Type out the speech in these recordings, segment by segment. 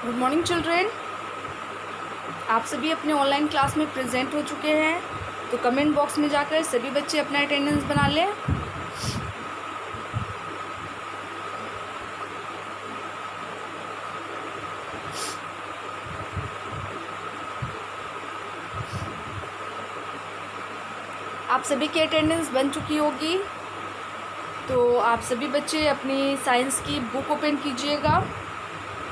Good morning children. आप सभी अपने ऑनलाइन क्लास में प्रेजेंट हो चुके हैं, तो कमेंट बॉक्स में जाकर सभी बच्चे अपना अटेंडेंस बना लें। आप सभी की अटेंडेंस बन चुकी होगी, तो आप सभी बच्चे अपनी साइंस की बुक ओपन कीजिएगा,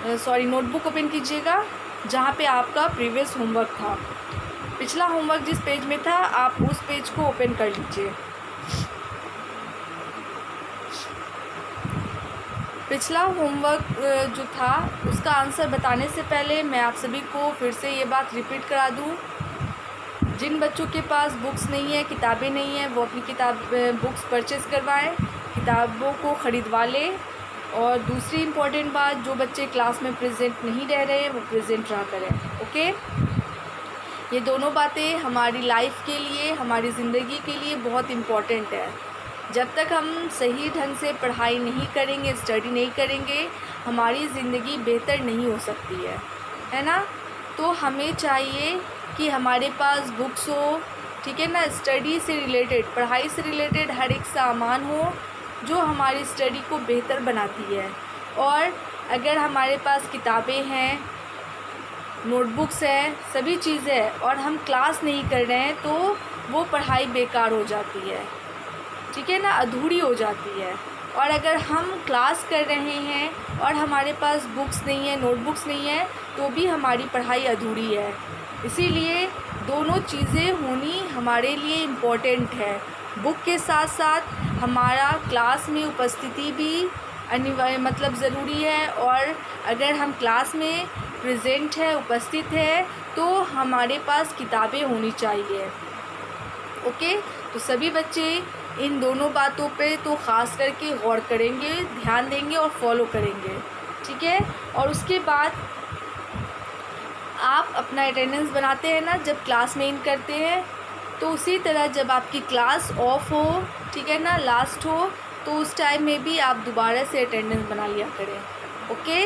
नोटबुक ओपन कीजिएगा, जहाँ पे आपका प्रीवियस होमवर्क था। पिछला होमवर्क जिस पेज में था आप उस पेज को ओपन कर लीजिए। पिछला होमवर्क जो था उसका आंसर बताने से पहले मैं आप सभी को फिर से ये बात रिपीट करा दूँ, जिन बच्चों के पास बुक्स नहीं है, किताबें नहीं है, वो अपनी बुक्स परचेज़ करवाएं, किताबों को ख़रीदवा लें। और दूसरी इम्पॉर्टेंट बात, जो बच्चे क्लास में प्रेजेंट नहीं रह रहे हैं वो प्रेजेंट रहा करें। ओके, ये दोनों बातें हमारी लाइफ के लिए, हमारी ज़िंदगी के लिए बहुत इम्पॉर्टेंट है। जब तक हम सही ढंग से पढ़ाई नहीं करेंगे, स्टडी नहीं करेंगे, हमारी ज़िंदगी बेहतर नहीं हो सकती है ना। तो हमें चाहिए कि हमारे पास बुक्स हो, ठीक है ना, स्टडी से रिलेटेड, पढ़ाई से रिलेटेड हर एक सामान हो जो हमारी स्टडी को बेहतर बनाती है। और अगर हमारे पास किताबें हैं, नोटबुक्स हैं, सभी चीज़ें हैं और हम क्लास नहीं कर रहे हैं, तो वो पढ़ाई बेकार हो जाती है, ठीक है ना, अधूरी हो जाती है। और अगर हम क्लास कर रहे हैं और हमारे पास बुक्स नहीं है, नोटबुक्स नहीं है, तो भी हमारी पढ़ाई अधूरी है। इसीलिए दोनों चीज़ें होनी हमारे लिए इम्पोर्टेंट है। बुक के साथ साथ हमारा क्लास में उपस्थिति भी अनिवार्य ज़रूरी है। और अगर हम क्लास में प्रेजेंट है, उपस्थित है, तो हमारे पास किताबें होनी चाहिए। ओके, तो सभी बच्चे इन दोनों बातों पे तो ख़ास करके गौर करेंगे, ध्यान देंगे और फॉलो करेंगे, ठीक है। और उसके बाद आप अपना अटेंडेंस बनाते हैं ना जब क्लास में इन करते हैं, तो उसी तरह जब आपकी क्लास ऑफ हो, ठीक है ना, लास्ट हो, तो उस टाइम में भी आप दोबारा से अटेंडेंस बना लिया करें। ओके,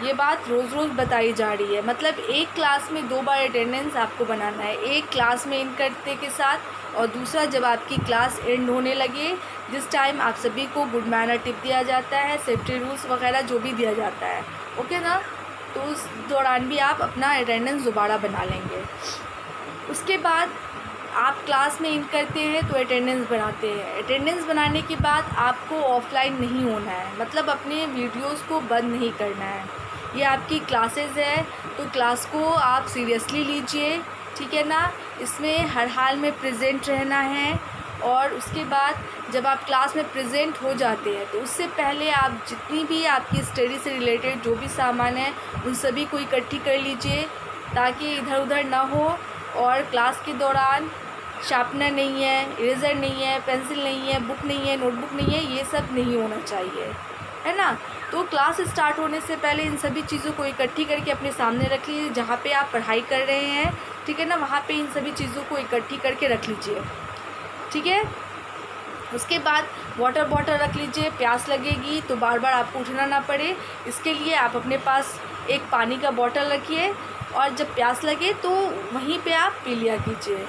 ये बात रोज़ रोज़ बताई जा रही है, मतलब एक क्लास में 2 बार अटेंडेंस आपको बनाना है, एक क्लास में इन करते के साथ और दूसरा जब आपकी क्लास एंड होने लगे, जिस टाइम आप सभी को गुड मैनर टिप दिया जाता है, सेफ्टी रूल्स वगैरह जो भी दिया जाता है, ओके ना, तो उस दौरान भी आप अपना अटेंडेंस दोबारा बना लेंगे। उसके बाद आप क्लास में इन करते हैं तो अटेंडेंस बनाते हैं। अटेंडेंस बनाने के बाद आपको ऑफलाइन नहीं होना है, मतलब अपने वीडियोस को बंद नहीं करना है। ये आपकी क्लासेस है, तो क्लास को आप सीरियसली लीजिए, ठीक है ना, इसमें हर हाल में प्रेजेंट रहना है। और उसके बाद जब आप क्लास में प्रेजेंट हो जाते हैं, तो उससे पहले आप जितनी भी आपकी स्टडी से रिलेटेड जो भी सामान है उन सभी को इकट्ठी कर लीजिए, ताकि इधर उधर ना हो। और क्लास के दौरान शार्पनर नहीं है, इरेज़र नहीं है, पेंसिल नहीं है, बुक नहीं है, नोटबुक नहीं है, ये सब नहीं होना चाहिए, है ना। तो क्लास स्टार्ट होने से पहले इन सभी चीज़ों को इकट्ठी करके अपने सामने रख लीजिए, जहाँ पे आप पढ़ाई कर रहे हैं, ठीक है ना, वहाँ पे इन सभी चीज़ों को इकट्ठी करके रख लीजिए, ठीक है। उसके बाद वाटर बॉटल रख लीजिए, प्यास लगेगी तो बार बार आपको उठना ना पड़े, इसके लिए आप अपने पास एक पानी का बॉटल रखिए और जब प्यास लगे तो वहीं पे आप पी लिया कीजिए।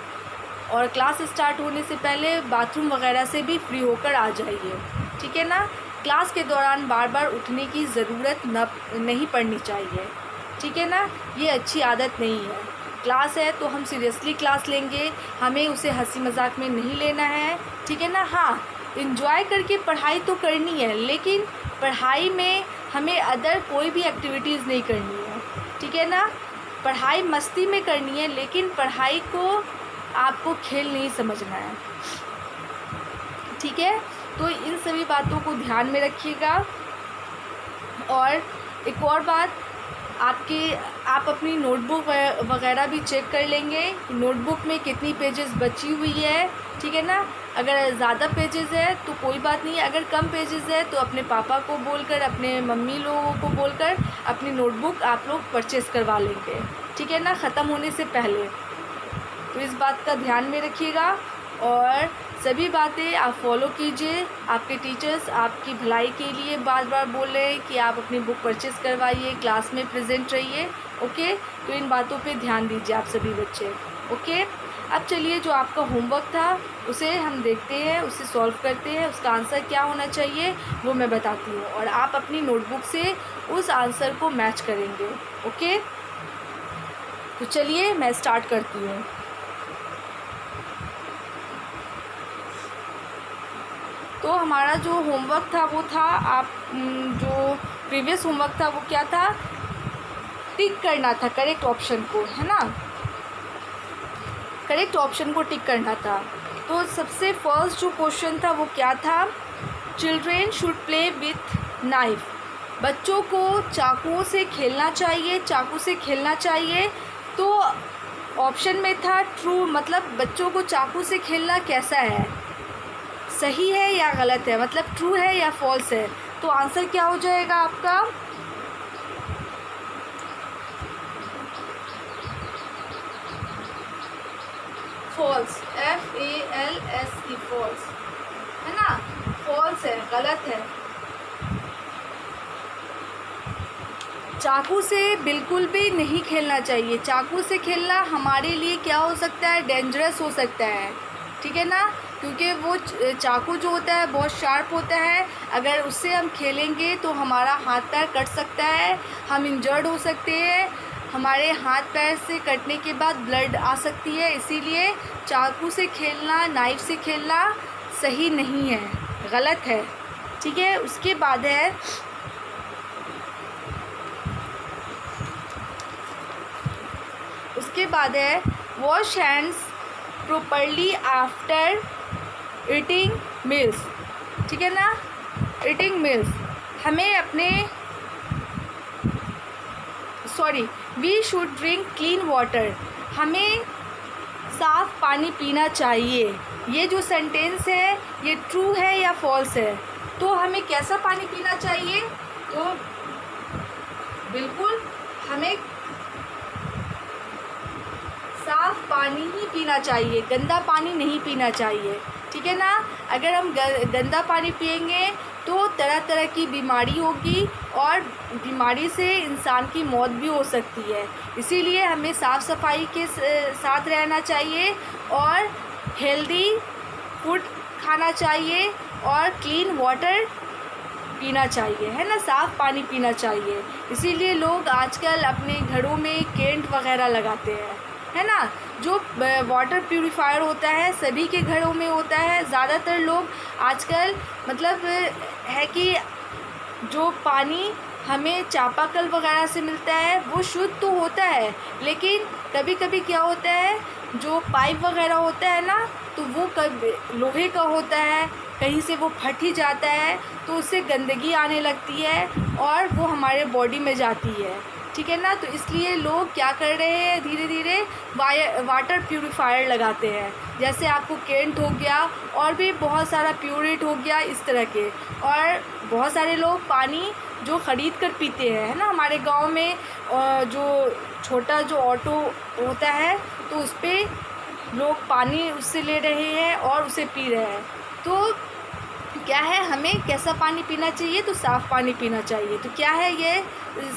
और क्लास स्टार्ट होने से पहले बाथरूम वगैरह से भी फ्री होकर आ जाइए, ठीक है ना। क्लास के दौरान बार बार उठने की ज़रूरत नहीं पड़नी चाहिए, ठीक है ना, ये अच्छी आदत नहीं है। क्लास है तो हम सीरियसली क्लास लेंगे, हमें उसे हंसी मजाक में नहीं लेना है, ठीक है ना। हाँ, एंजॉय करके पढ़ाई तो करनी है, लेकिन पढ़ाई में हमें अदर कोई भी एक्टिविटीज़ नहीं करनी है, ठीक है ना। पढ़ाई मस्ती में करनी है, लेकिन पढ़ाई को आपको खेल नहीं समझना है, ठीक है। तो इन सभी बातों को ध्यान में रखिएगा। और एक और बात, आप अपनी नोटबुक वगैरह भी चेक कर लेंगे, नोटबुक में कितनी पेजेस बची हुई है, ठीक है ना। अगर ज़्यादा पेजेस है तो कोई बात नहीं, अगर कम पेजेस है तो अपने पापा को बोलकर, अपने मम्मी लोगों को बोलकर अपनी नोटबुक आप लोग परचेज़ करवा लेंगे, ठीक है ना, ख़त्म होने से पहले। तो इस बात का ध्यान में रखिएगा। और सभी बातें आप फॉलो कीजिए। आपके टीचर्स आपकी भलाई के लिए बार बार बोल रहे हैं कि आप अपनी बुक परचेज़ करवाइए, क्लास में प्रेजेंट रहिए। ओके, तो इन बातों पे ध्यान दीजिए आप सभी बच्चे। ओके, अब चलिए जो आपका होमवर्क था उसे हम देखते हैं, उसे सॉल्व करते हैं। उसका आंसर क्या होना चाहिए वो मैं बताती हूँ और आप अपनी नोटबुक से उस आंसर को मैच करेंगे। ओके, तो चलिए मैं स्टार्ट करती हूँ। तो हमारा जो होमवर्क था वो था, आप जो प्रीवियस होमवर्क था वो क्या था, टिक करना था करेक्ट ऑप्शन को, है ना, करेक्ट ऑप्शन को टिक करना था। तो सबसे फर्स्ट जो क्वेश्चन था वो क्या था, children should play with knife, बच्चों को चाकुओं से खेलना चाहिए, चाकू से खेलना चाहिए। तो ऑप्शन में था ट्रू, मतलब बच्चों को चाकू से खेलना कैसा है, सही है या गलत है, मतलब ट्रू है या फॉल्स है। तो आंसर क्या हो जाएगा आपका, फॉल्स, FALSE, फॉल्स, है ना, फॉल्स है, गलत है। चाकू से बिल्कुल भी नहीं खेलना चाहिए। चाकू से खेलना हमारे लिए क्या हो सकता है, डेंजरस हो सकता है, ठीक है ना, क्योंकि वो चाकू जो होता है बहुत शार्प होता है। अगर उससे हम खेलेंगे तो हमारा हाथ पैर कट सकता है, हम इंजर्ड हो सकते हैं, हमारे हाथ पैर से कटने के बाद ब्लड आ सकती है। इसीलिए चाकू से खेलना, नाइफ से खेलना सही नहीं है, गलत है, ठीक है। उसके बाद है wash hands properly after eating meals, ठीक है ना, ईटिंग मील्स, हमें अपने we should drink clean water, हमें साफ़ पानी पीना चाहिए। ये जो सेंटेंस है ये ट्रू है या फॉल्स है। तो हमें कैसा पानी पीना चाहिए, तो बिल्कुल हमें साफ़ पानी ही पीना चाहिए, गंदा पानी नहीं पीना चाहिए, ठीक है ना। अगर हम गंदा पानी पिएंगे तो तरह तरह की बीमारी होगी और बीमारी से इंसान की मौत भी हो सकती है। इसीलिए हमें साफ़ सफाई के साथ रहना चाहिए और हेल्दी फूड खाना चाहिए और क्लीन वाटर पीना चाहिए, है ना, साफ़ पानी पीना चाहिए। इसीलिए लोग आजकल अपने घरों में कैंट वगैरह लगाते हैं, है ना। जो वाटर प्यूरीफायर होता है सभी के घरों में होता है। ज़्यादातर लोग आजकल मतलब है कि जो पानी हमें चापाकल वगैरह से मिलता है वो शुद्ध तो होता है, लेकिन कभी कभी क्या होता है, जो पाइप वगैरह होता है ना, तो वो कभी लोहे का होता है, कहीं से वो फट ही जाता है, तो उससे गंदगी आने लगती है और वो हमारे बॉडी में जाती है, ठीक है ना। तो इसलिए लोग क्या कर रहे हैं, धीरे धीरे वाटर प्यूरीफायर लगाते हैं। जैसे आपको केंट हो गया और भी बहुत सारा प्यूरिट हो गया, इस तरह के। और बहुत सारे लोग पानी जो ख़रीद कर पीते हैं, है ना। हमारे गांव में जो छोटा जो ऑटो होता है तो उस पर लोग पानी उससे ले रहे हैं और उसे पी रहे हैं। तो क्या है, हमें कैसा पानी पीना चाहिए, तो साफ़ पानी पीना चाहिए। तो क्या है ये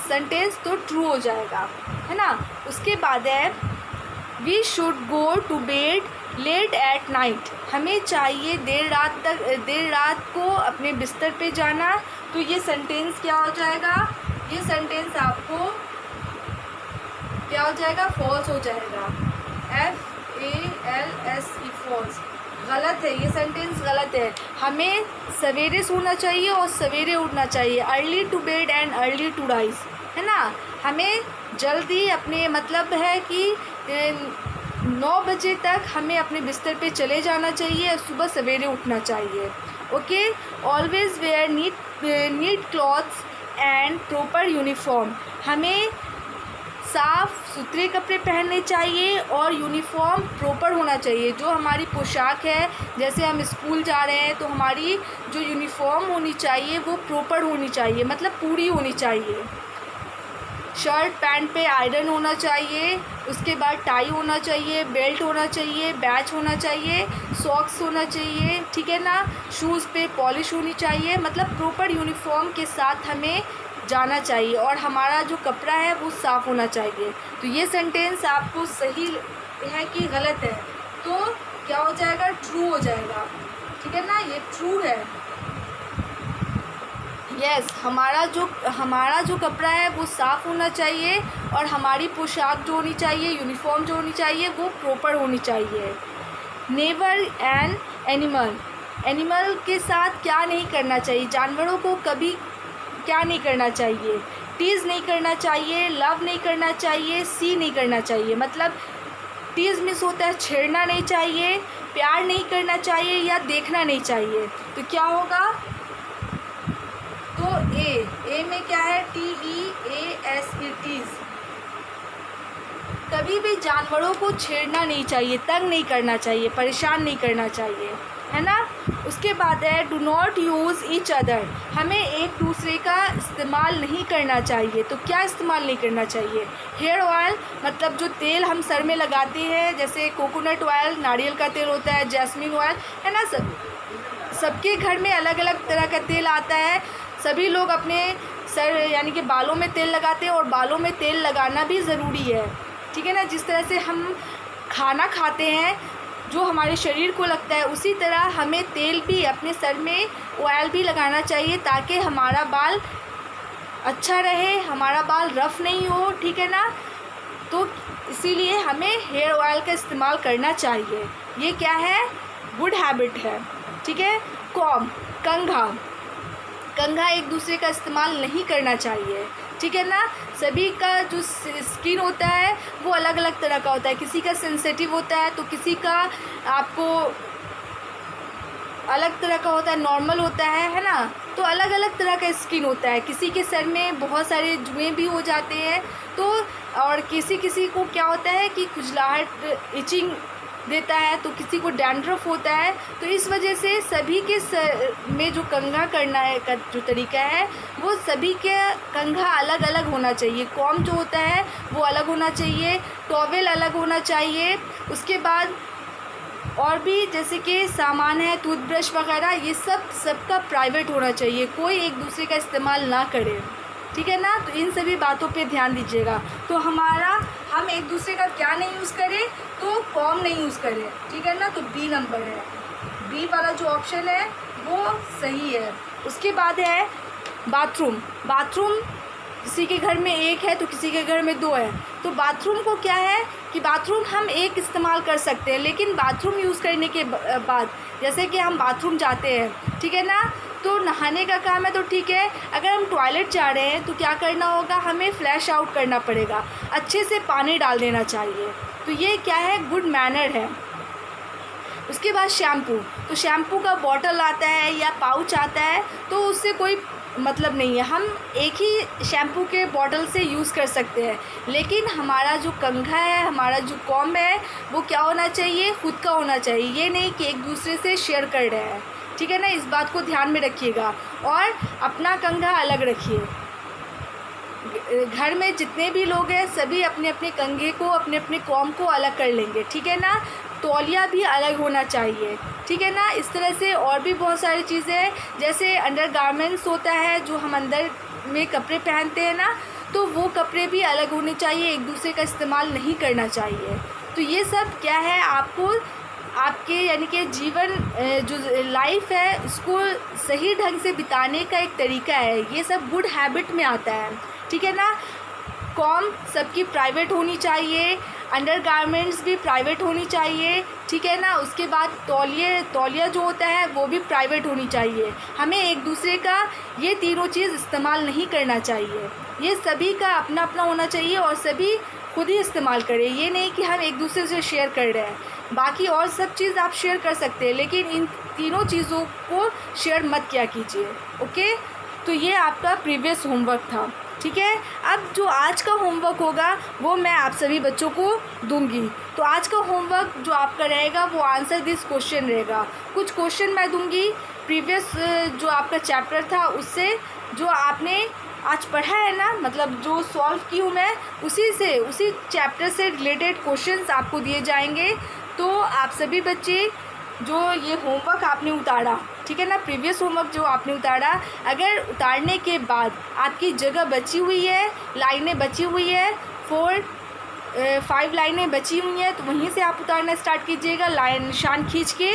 सेंटेंस, तो ट्रू हो जाएगा, है ना। उसके बाद है we should go to bed late at night, हमें चाहिए देर रात को अपने बिस्तर पे जाना। तो ये सेंटेंस क्या हो जाएगा, ये सेंटेंस आपको क्या हो जाएगा, फॉल्स हो जाएगा, FALSE, फॉल्स, गलत है, ये सेंटेंस गलत है। हमें सवेरे सोना चाहिए और सवेरे उठना चाहिए, early to bed and early to rise, है ना। हमें जल्दी अपने मतलब है कि 9 बजे तक हमें अपने बिस्तर पे चले जाना चाहिए और सुबह सवेरे उठना चाहिए। Okay, always wear neat clothes and proper uniform, हमें साफ़ सुथरे कपड़े पहनने चाहिए और यूनिफॉर्म प्रॉपर होना चाहिए। जो हमारी पोशाक है, जैसे हम स्कूल जा रहे हैं तो हमारी जो यूनिफॉर्म होनी चाहिए वो प्रॉपर होनी चाहिए, मतलब पूरी होनी चाहिए। शर्ट पैंट पे आयरन होना चाहिए, उसके बाद टाई होना चाहिए, बेल्ट होना चाहिए, बैच होना चाहिए, सॉक्स होना चाहिए, ठीक है ना। शूज़ पे पॉलिश होनी चाहिए, मतलब प्रॉपर यूनिफॉर्म के साथ हमें जाना चाहिए और हमारा जो कपड़ा है वो साफ़ होना चाहिए। तो ये सेंटेंस आपको सही है कि गलत है, तो क्या हो जाएगा, ट्रू हो जाएगा, ठीक है ना, ये ट्रू है। यस, हमारा जो कपड़ा है वो साफ़ होना चाहिए और हमारी पोशाक जो होनी चाहिए, यूनिफॉर्म जो होनी चाहिए वो प्रॉपर होनी चाहिए। नेवर एन एनिमल के साथ क्या नहीं करना चाहिए, जानवरों को कभी क्या नहीं करना चाहिए, टीज़ नहीं करना चाहिए, लव नहीं करना चाहिए, सी नहीं करना चाहिए। मतलब टीज़ मिस होता है छेड़ना नहीं चाहिए, प्यार नहीं करना चाहिए या देखना नहीं चाहिए। तो क्या होगा, तो ए में क्या है, TEASE, टीज़। कभी भी जानवरों को छेड़ना नहीं चाहिए, तंग नहीं करना चाहिए, परेशान नहीं करना चाहिए, है ना। उसके बाद है do not use each other, हमें एक दूसरे का इस्तेमाल नहीं करना चाहिए। तो क्या इस्तेमाल नहीं करना चाहिए, हेयर ऑयल, मतलब जो तेल हम सर में लगाते हैं, जैसे कोकोनट ऑयल, नारियल का तेल होता है, जैस्मिन ऑयल, है ना। सबके घर में अलग अलग तरह का तेल आता है, सभी लोग अपने सर यानी कि बालों में तेल लगाते हैं और बालों में तेल लगाना भी ज़रूरी है, ठीक है ना। जिस तरह से हम खाना खाते हैं जो हमारे शरीर को लगता है, उसी तरह हमें तेल भी अपने सर में ऑयल भी लगाना चाहिए ताकि हमारा बाल अच्छा रहे, हमारा बाल रफ़ नहीं हो, ठीक है ना। तो इसीलिए हमें हेयर ऑयल का इस्तेमाल करना चाहिए, ये क्या है, गुड हैबिट है, ठीक है। कॉम, कंघा एक दूसरे का इस्तेमाल नहीं करना चाहिए, ठीक है ना। सभी का जो स्किन होता है वो अलग अलग तरह का होता है, किसी का सेंसिटिव होता है तो किसी का आपको अलग तरह का होता है, नॉर्मल होता है ना। तो अलग अलग तरह का स्किन होता है, किसी के सर में बहुत सारे जुएँ भी हो जाते हैं, तो और किसी को क्या होता है कि खुजलाहट, इचिंग देता है, तो किसी को डैंड्रफ होता है। तो इस वजह से सभी के सर में जो कंघा करना है का जो तरीका है वो सभी के कंघा अलग अलग होना चाहिए। कॉम जो होता है वो अलग होना चाहिए, टॉवेल अलग होना चाहिए। उसके बाद और भी जैसे कि सामान है, टूथब्रश वगैरह, ये सबका प्राइवेट होना चाहिए, कोई एक दूसरे का इस्तेमाल ना करे, ठीक है ना। तो इन सभी बातों पे ध्यान दीजिएगा। तो हम एक दूसरे का क्या नहीं यूज़ करें, तो कॉम नहीं यूज़ करें, ठीक है ना। तो बी नंबर है, बी वाला जो ऑप्शन है वो सही है। उसके बाद है बाथरूम। किसी के घर में एक है तो किसी के घर में दो है। तो बाथरूम को क्या है कि बाथरूम हम एक इस्तेमाल कर सकते हैं, लेकिन बाथरूम यूज़ करने के बाद जैसे कि हम बाथरूम जाते हैं, ठीक है ना, तो नहाने का काम है तो ठीक है। अगर हम टॉयलेट जा रहे हैं तो क्या करना होगा, हमें फ्लैश आउट करना पड़ेगा, अच्छे से पानी डाल देना चाहिए। तो ये क्या है, गुड मैनर है। उसके बाद शैम्पू, तो शैम्पू का बॉटल आता है या पाउच आता है तो उससे कोई मतलब नहीं है, हम एक ही शैम्पू के बॉटल से यूज़ कर सकते हैं, लेकिन हमारा जो कंघा है, हमारा जो कॉम्ब है वो क्या होना चाहिए, खुद का होना चाहिए, ये नहीं कि एक दूसरे से शेयर कर रहे हैं, ठीक है ना। इस बात को ध्यान में रखिएगा और अपना कंघा अलग रखिए। घर में जितने भी लोग हैं सभी अपने अपने कंघे को, अपने अपने कॉम्ब को अलग कर लेंगे, ठीक है ना। तौलिया भी अलग होना चाहिए, ठीक है ना। इस तरह से और भी बहुत सारी चीज़ें हैं, जैसे अंडरगारमेंट्स होता है जो हम अंदर में कपड़े पहनते हैं ना, तो वो कपड़े भी अलग होने चाहिए, एक दूसरे का इस्तेमाल नहीं करना चाहिए। तो ये सब क्या है, आपको आपके यानी कि जीवन जो लाइफ है इसको सही ढंग से बिताने का एक तरीका है, ये सब गुड हैबिट में आता है, ठीक है ना। कॉम सबकी प्राइवेट होनी चाहिए, अंडरगारमेंट्स भी प्राइवेट होनी चाहिए, ठीक है ना। उसके बाद तौलिया जो होता है वो भी प्राइवेट होनी चाहिए। हमें एक दूसरे का ये तीनों चीज़ इस्तेमाल नहीं करना चाहिए, ये सभी का अपना अपना होना चाहिए और सभी खुद ही इस्तेमाल करें, ये नहीं कि हम एक दूसरे से शेयर कर रहे हैं। बाकी और सब चीज़ आप शेयर कर सकते हैं, लेकिन इन तीनों चीज़ों को शेयर मत किया कीजिए, ओके। तो ये आपका प्रीवियस होमवर्क था, ठीक है। अब जो आज का होमवर्क होगा वो मैं आप सभी बच्चों को दूंगी। तो आज का होमवर्क जो आपका रहेगा वो आंसर दिस क्वेश्चन रहेगा। कुछ क्वेश्चन मैं दूंगी प्रीवियस जो आपका चैप्टर था उससे, जो आपने आज पढ़ा है ना, मतलब जो सॉल्व की हूँ मैं उसी चैप्टर से रिलेटेड क्वेश्चंस आपको दिए जाएंगे। तो आप सभी बच्चे जो ये होमवर्क आपने उतारा, ठीक है ना, प्रीवियस होमवर्क जो आपने उतारा, अगर उतारने के बाद आपकी जगह बची हुई है, लाइनें बची हुई है, 5 लाइनें बची हुई हैं, तो वहीं से आप उतारना स्टार्ट कीजिएगा, लाइन निशान खींच के,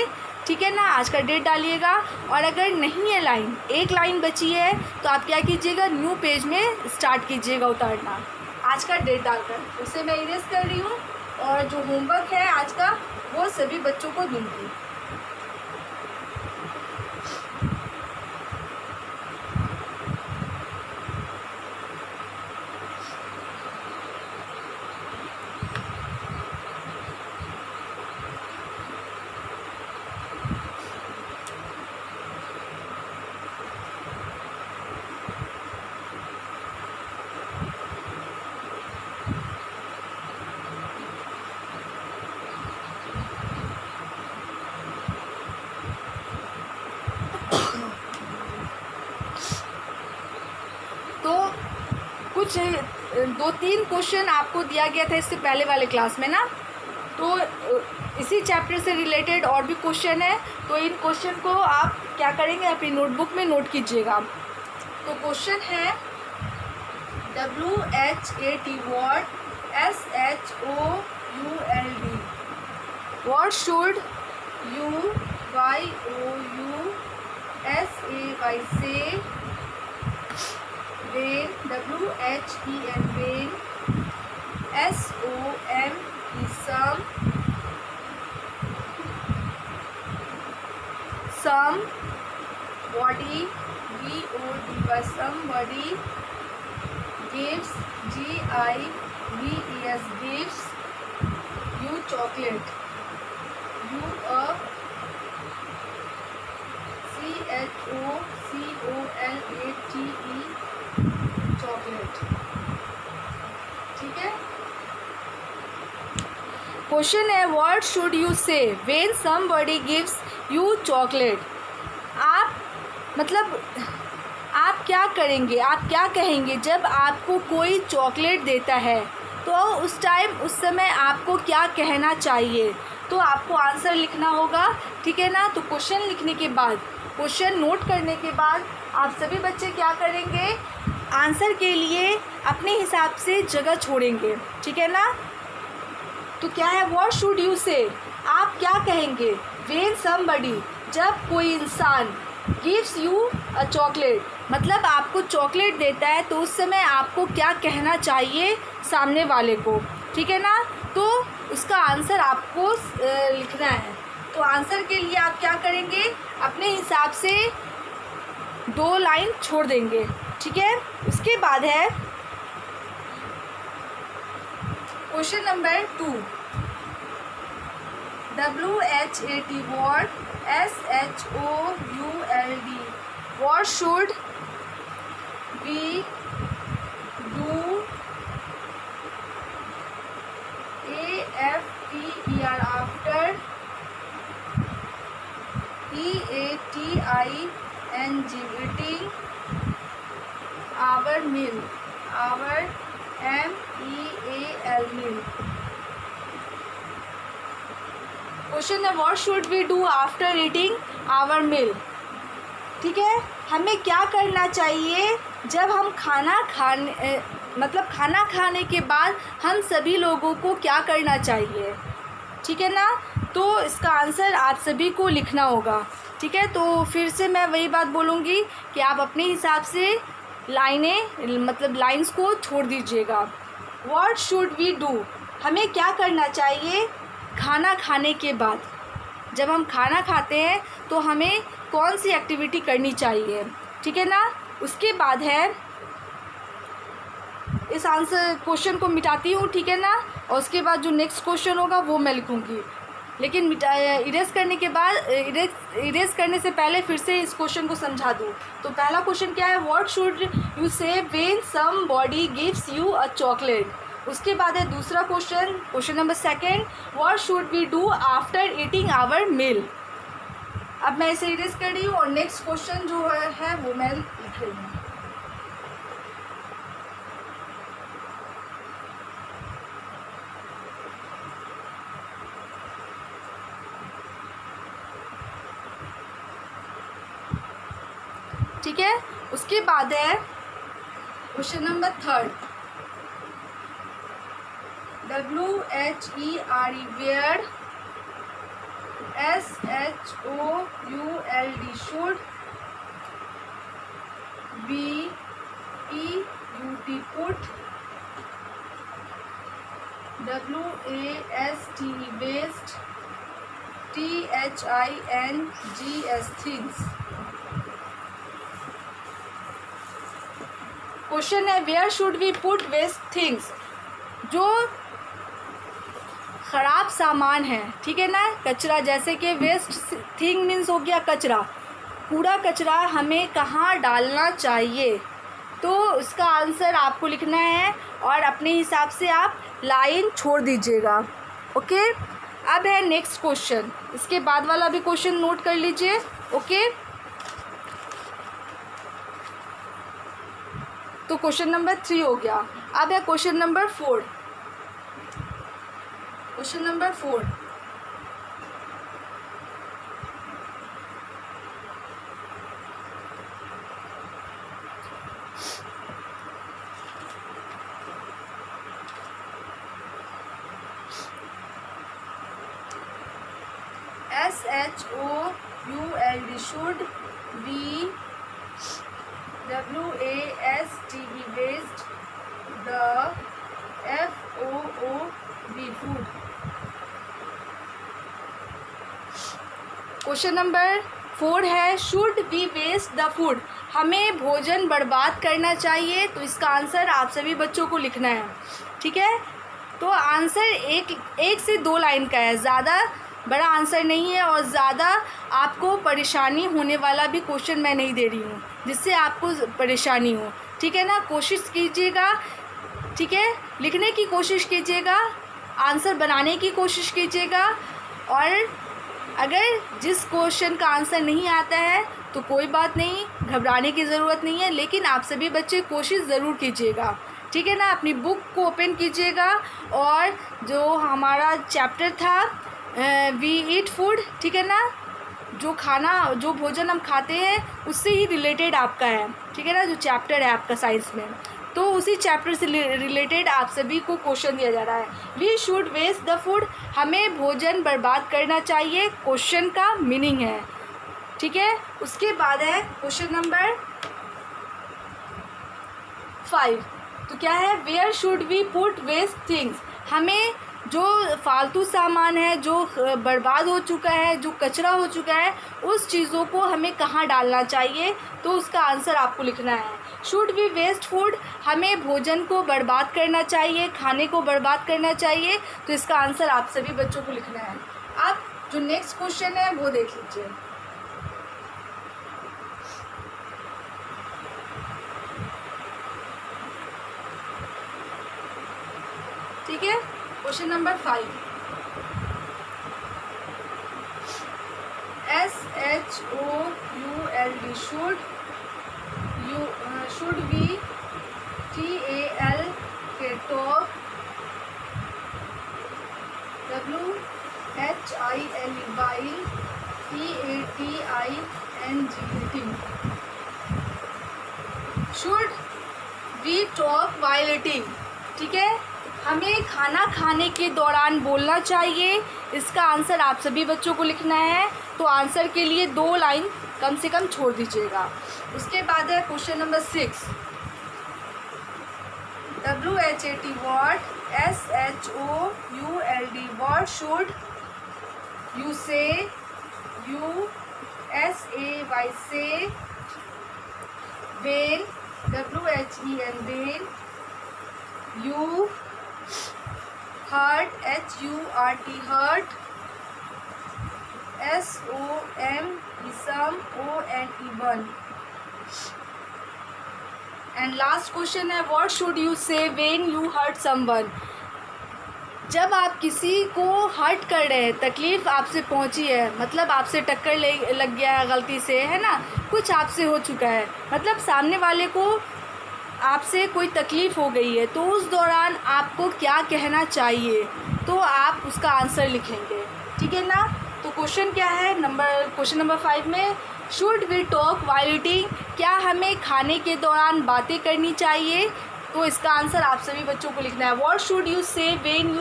ठीक है ना। आज का डेट डालिएगा। और अगर नहीं है लाइन, एक लाइन बची है, तो आप क्या कीजिएगा, न्यू पेज में स्टार्ट कीजिएगा उतारना आज का डेट डालकर। उसे मैं इरेज कर रही हूँ और जो होमवर्क है आज का वो सभी बच्चों को दूँगी। कुछ 2-3 क्वेश्चन आपको दिया गया था इससे पहले वाले क्लास में ना, तो इसी चैप्टर से रिलेटेड और भी क्वेश्चन है। तो इन क्वेश्चन को आप क्या करेंगे, अपनी नोटबुक में नोट कीजिएगा। तो क्वेश्चन है WHAT what SHOULD what should YOUSAY से when WHEN when SOM some somebody BODY somebody gives GIVES gives you chocolate you a CHOCOLATE chocolate, ठीक है। क्वेश्चन है what should you say when somebody gives you chocolate. आप मतलब आप क्या करेंगे, आप क्या कहेंगे जब आपको कोई चॉकलेट देता है, तो उस समय आपको क्या कहना चाहिए। तो आपको आंसर लिखना होगा, ठीक है ना। तो क्वेश्चन लिखने के बाद, क्वेश्चन नोट करने के बाद आप सभी बच्चे क्या करेंगे, आंसर के लिए अपने हिसाब से जगह छोड़ेंगे, ठीक है ना। तो क्या है व्हाट शुड यू से, आप क्या कहेंगे, व्हेन समबडी, जब कोई इंसान, गिव्स यू अ चॉकलेट, मतलब आपको चॉकलेट देता है, तो उस समय आपको क्या कहना चाहिए सामने वाले को, ठीक है ना। तो उसका आंसर आपको लिखना है। तो आंसर के लिए आप क्या करेंगे, अपने हिसाब से 2 लाइन छोड़ देंगे, ठीक है। उसके बाद है question number 2 WHAT what SHOULD what should we do AFTER after EATING eating our meal meal। Question है what should we do after eating our meal, ठीक है। हमें क्या करना चाहिए जब हम खाना खाने के बाद हम सभी लोगों को क्या करना चाहिए, ठीक है ना। तो इसका आंसर आप सभी को लिखना होगा, ठीक है। तो फिर से मैं वही बात बोलूँगी कि आप अपने हिसाब से लाइंस को छोड़ दीजिएगा। व्हाट शुड वी डू, हमें क्या करना चाहिए खाना खाने के बाद। जब हम खाना खाते हैं तो हमें कौन सी एक्टिविटी करनी चाहिए, ठीक है ना। उसके बाद है, इस आंसर क्वेश्चन को मिटाती हूँ, ठीक है ना। और उसके बाद जो नेक्स्ट क्वेश्चन होगा वो मैं लिखूँगी, लेकिन इरेज करने के बाद, इरेज करने से पहले फिर से इस क्वेश्चन को समझा दूँ। तो पहला क्वेश्चन क्या है, what should you say when somebody gives you a chocolate. उसके बाद है दूसरा question number 2 what should we do after eating our meal. अब मैं इसे इरेज कर रही हूँ और नेक्स्ट क्वेश्चन जो है वो मैं लिख रही हूँ। ठीक है। उसके बाद है question number 3, WHERE where, SHOULD should, BEUT put, WASTE waste, THINGS things। Question है where should we put waste things, जो ख़राब सामान है, ठीक है ना, कचरा, जैसे कि वेस्ट थिंग मीन्स हो गया कचरा, कूड़ा कचरा हमें कहाँ डालना चाहिए। तो इसका आंसर आपको लिखना है और अपने हिसाब से आप लाइन छोड़ दीजिएगा। ओके, अब है नेक्स्ट क्वेश्चन, इसके बाद वाला भी क्वेश्चन नोट कर लीजिए। ओके, तो क्वेश्चन नंबर 3 हो गया। अब है question number 4। Question number 4, SHOULD should, WASTE waste, the FOOD food। Question number 4 है should we waste the food, हमें भोजन बर्बाद करना चाहिए। तो इसका आंसर आप सभी बच्चों को लिखना है, ठीक है। तो आंसर एक से 2 लाइन का है, ज़्यादा बड़ा आंसर नहीं है और ज़्यादा आपको परेशानी होने वाला भी क्वेश्चन मैं नहीं दे रही हूँ जिससे आपको परेशानी हो, ठीक है ना। कोशिश कीजिएगा, ठीक है, लिखने की कोशिश कीजिएगा, आंसर बनाने की कोशिश कीजिएगा। और अगर जिस क्वेश्चन का आंसर नहीं आता है तो कोई बात नहीं, घबराने की ज़रूरत नहीं है, लेकिन आप सभी बच्चे कोशिश ज़रूर कीजिएगा, ठीक है ना। अपनी बुक को ओपन कीजिएगा और जो हमारा चैप्टर था वी ईट फूड, ठीक है ना, जो खाना जो भोजन हम खाते हैं उससे ही रिलेटेड आपका है, ठीक है ना, जो चैप्टर है आपका साइंस में, तो उसी चैप्टर से रिलेटेड आप सभी को क्वेश्चन दिया जा रहा है। We should waste the food, हमें भोजन बर्बाद करना चाहिए, क्वेश्चन का मीनिंग है, ठीक है। उसके बाद है क्वेश्चन नंबर 5। तो क्या है where should we put waste things, हमें जो फालतू सामान है, जो बर्बाद हो चुका है, जो कचरा हो चुका है, उस चीज़ों को हमें कहाँ डालना चाहिए। तो उसका आंसर आपको लिखना है शुड वी वेस्ट फूड, हमें भोजन को बर्बाद करना चाहिए, खाने को बर्बाद करना चाहिए। तो इसका आंसर आप सभी बच्चों को लिखना है। अब जो नेक्स्ट क्वेश्चन है वो देख लीजिए। ठीक है, question number 5, SHOULD should we TAL के टॉप, WHILE while, TATING eating। Should we talk while eating, ठीक है, हमें खाना खाने के दौरान बोलना चाहिए। इसका आंसर आप सभी बच्चों को लिखना है, तो आंसर के लिए 2 लाइन कम से कम छोड़ दीजिएगा। उसके बाद है question number 6, WHAT what, SHOULD what should you say, USAY say, when, WHEN when, you hurt, HURT hurt, some, ONE। And last question है what should you say when you hurt someone, जब आप किसी को hurt कर रहे हैं, तकलीफ़ आपसे पहुंची है, मतलब आपसे टक्कर लग गया है गलती से, है ना, कुछ आपसे हो चुका है, मतलब सामने वाले को आपसे कोई तकलीफ़ हो गई है, तो उस दौरान आपको क्या कहना चाहिए, तो आप उसका आंसर लिखेंगे, ठीक है ना। तो क्वेश्चन क्या है, क्वेश्चन नंबर 5 में should we talk while eating, क्या हमें खाने के दौरान बातें करनी चाहिए? तो इसका आंसर आप सभी बच्चों को लिखना है। What should you say when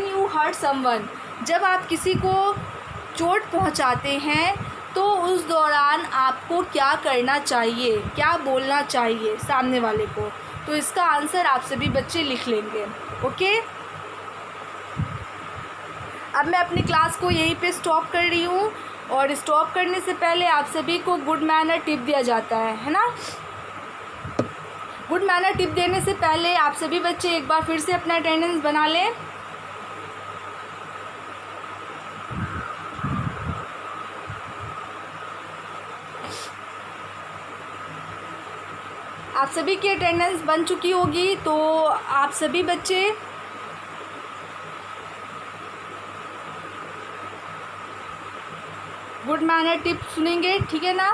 you hurt someone, जब आप किसी को चोट पहुंचाते हैं तो उस दौरान आपको क्या करना चाहिए, क्या बोलना चाहिए सामने वाले को? तो इसका आंसर आप सभी बच्चे लिख लेंगे। ओके, अब मैं अपनी क्लास को यहीं पे स्टॉप कर रही हूँ, और स्टॉप करने से पहले आप सभी को गुड मैनर टिप दिया जाता है ना। गुड मैनर टिप देने से पहले आप सभी बच्चे एक बार फिर से अपना अटेंडेंस बना लें। आप सभी की अटेंडेंस बन चुकी होगी, तो आप सभी बच्चे गुड मैनर टिप सुनेंगे, ठीक है ना।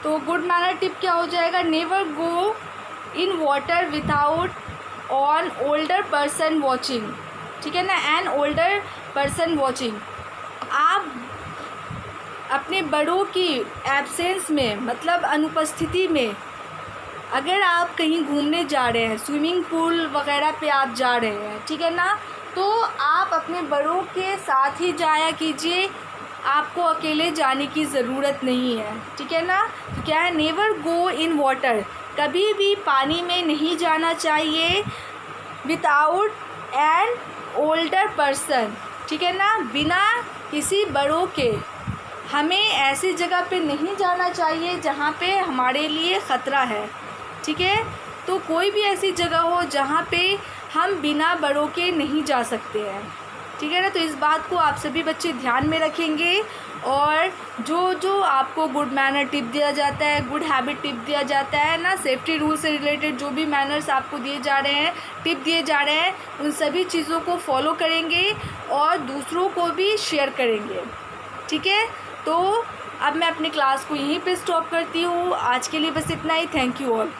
तो गुड मैनर टिप क्या हो जाएगा? Never go in water without on older person watching, ठीक है ना, एन ओल्डर पर्सन वॉचिंग। आप अपने बड़ों की एब्सेंस में, मतलब अनुपस्थिति में, अगर आप कहीं घूमने जा रहे हैं, स्विमिंग पूल वगैरह पे आप जा रहे हैं, ठीक है ना, तो आप अपने बड़ों के साथ ही जाया कीजिए, आपको अकेले जाने की ज़रूरत नहीं है, ठीक है ना। तो क्या है? नेवर गो इन वाटर, कभी भी पानी में नहीं जाना चाहिए, विदाउट एन ओल्डर पर्सन, ठीक है ना, बिना किसी बड़ों के। हमें ऐसी जगह पे नहीं जाना चाहिए जहाँ पे हमारे लिए ख़तरा है, ठीक है। तो कोई भी ऐसी जगह हो जहाँ पे हम बिना बड़ों के नहीं जा सकते हैं, ठीक है ना। तो इस बात को आप सभी बच्चे ध्यान में रखेंगे, और जो आपको गुड मैनर टिप दिया जाता है, गुड हैबिट टिप दिया जाता है ना, सेफ्टी रूल से रिलेटेड जो भी मैनर्स आपको दिए जा रहे हैं, टिप दिए जा रहे हैं, उन सभी चीज़ों को फॉलो करेंगे और दूसरों को भी शेयर करेंगे, ठीक है। तो अब मैं अपनी क्लास को यहीं पे स्टॉप करती हूँ। आज के लिए बस इतना ही। Thank you all.